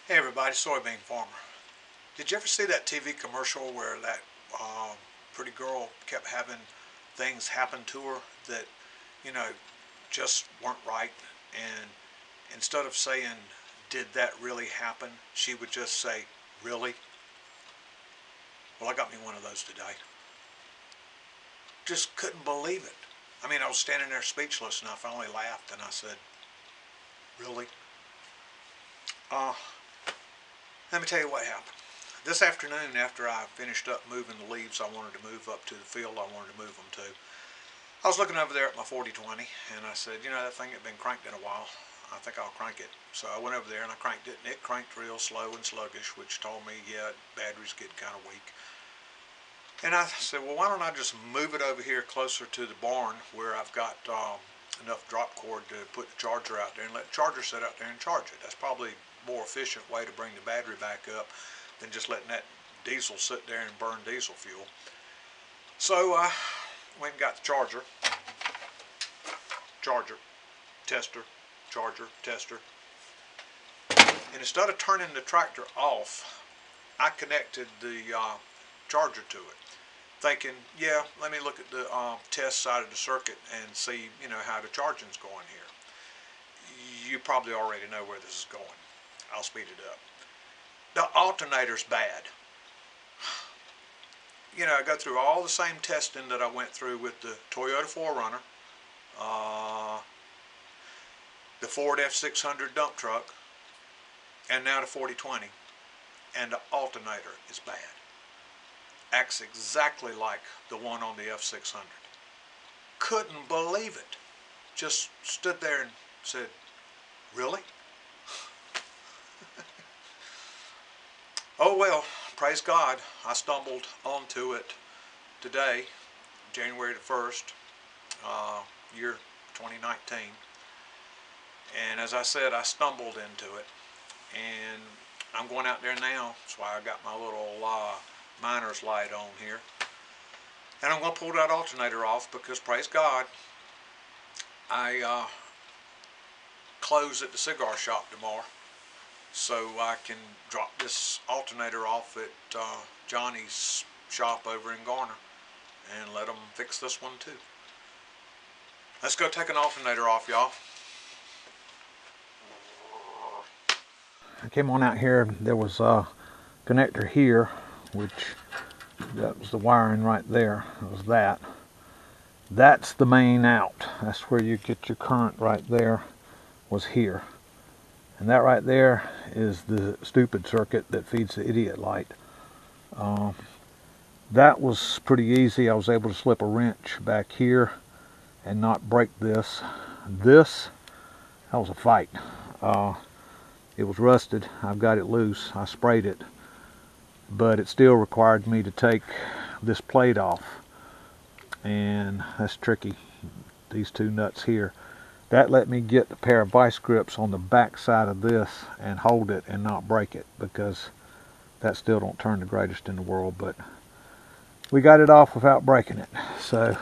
Hey everybody, soybean farmer. Did you ever see that TV commercial where that pretty girl kept having things happen to her that, you know, just weren't right? And instead of saying, did that really happen? She would just say, really? Well, I got me one of those today. Just couldn't believe it. I mean, I was standing there speechless and I finally laughed and I said, really? Uh, Let me tell you what happened. This afternoon, after I finished up moving the leaves I wanted to move up to the field I wanted to move them to, I was looking over there at my 4020 and I said, you know, that thing had been cranked in a while. I think I'll crank it. So I went over there and I cranked it, and it cranked real slow and sluggish, which told me, yeah, battery's getting kind of weak. And I said, well, why don't I just move it over here closer to the barn where I've got enough drop cord to put the charger out there and let the charger sit out there and charge it. That's probably a more efficient way to bring the battery back up than just letting that diesel sit there and burn diesel fuel. So I went and got the charger, tester, charger, tester. And instead of turning the tractor off, I connected the charger to it, thinking, yeah, let me look at the test side of the circuit and see, you know, how the charging's going here. You probably already know where this is going. I'll speed it up. The alternator's bad. You know, I go through all the same testing that I went through with the Toyota 4Runner, the Ford F600 dump truck, and now the 4020, and the alternator is bad. Acts exactly like the one on the F600. Couldn't believe it. Just stood there and said, really? Oh well, praise God, I stumbled onto it today, January the 1st, year 2019. And as I said, I stumbled into it. And I'm going out there now. That's why I got my little miner's light on here. And I'm going to pull that alternator off because, praise God, I close at the cigar shop tomorrow. So I can drop this alternator off at Johnny's shop over in Garner and let them fix this one too. Let's go take an alternator off, y'all. I came on out here. There was a connector here, which that was the wiring right there. It was that. That's the main out. That's where you get your current right there, was here. And that right there is the stupid circuit that feeds the idiot light. That was pretty easy. I was able to slip a wrench back here and not break this. That was a fight. It was rusted. I've got it loose. I sprayed it. But it still required me to take this plate off. And that's tricky. These two nuts here. That let me get a pair of vice grips on the back side of this and hold it and not break it, because that still don't turn the greatest in the world, but we got it off without breaking it. So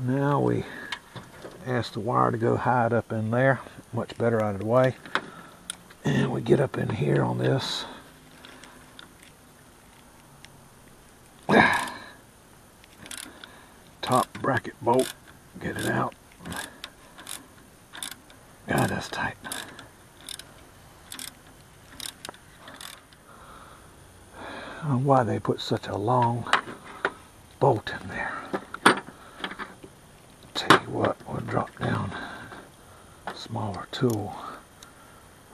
now we ask the wire to go hide up in there, much better out of the way, and we get up in here on this. Top bracket bolt, get it out. God, that's tight. I don't know why they put such a long bolt in there. Tell you what, we'll drop down a smaller tool.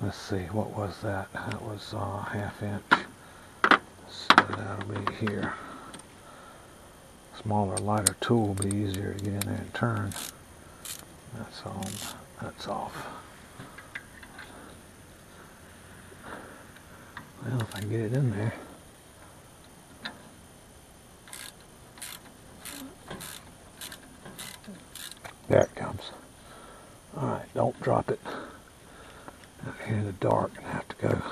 Let's see, what was that? That was a 1/2 inch. So that'll be here. Smaller, lighter tool will be easier to get in there and turn. That's on. That's off. Well, if I can get it in there. There it comes. Alright, don't drop it out here in the dark and have to go.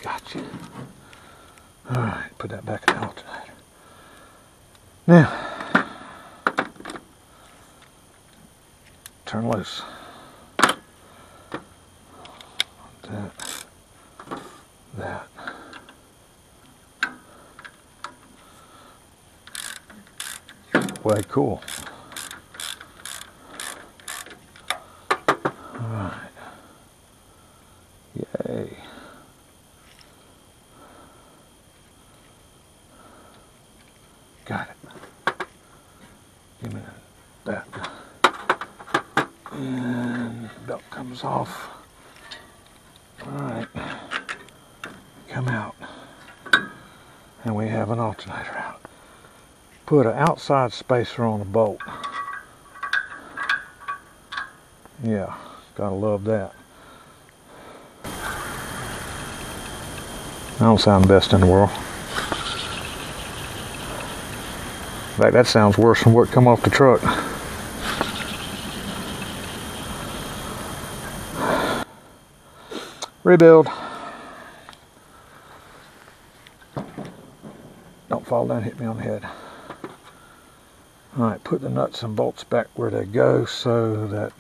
Gotcha. Alright, put that back in the alternator. Now, turn loose. That. that. Way cool. Alright. Yay. Got it. Give me that. And belt comes off. Alright. Come out. And we have an alternator out. Put an outside spacer on the bolt. Yeah, gotta love that. I don't sound the best in the world. In fact, that sounds worse than what come off the truck. Rebuild. Don't fall down and hit me on the head. Alright, put the nuts and bolts back where they go so that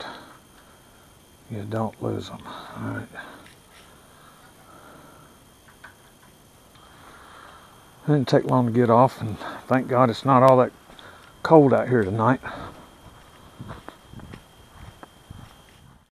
you don't lose them. Alright. It didn't take long to get off, and thank God it's not all that cold out here tonight.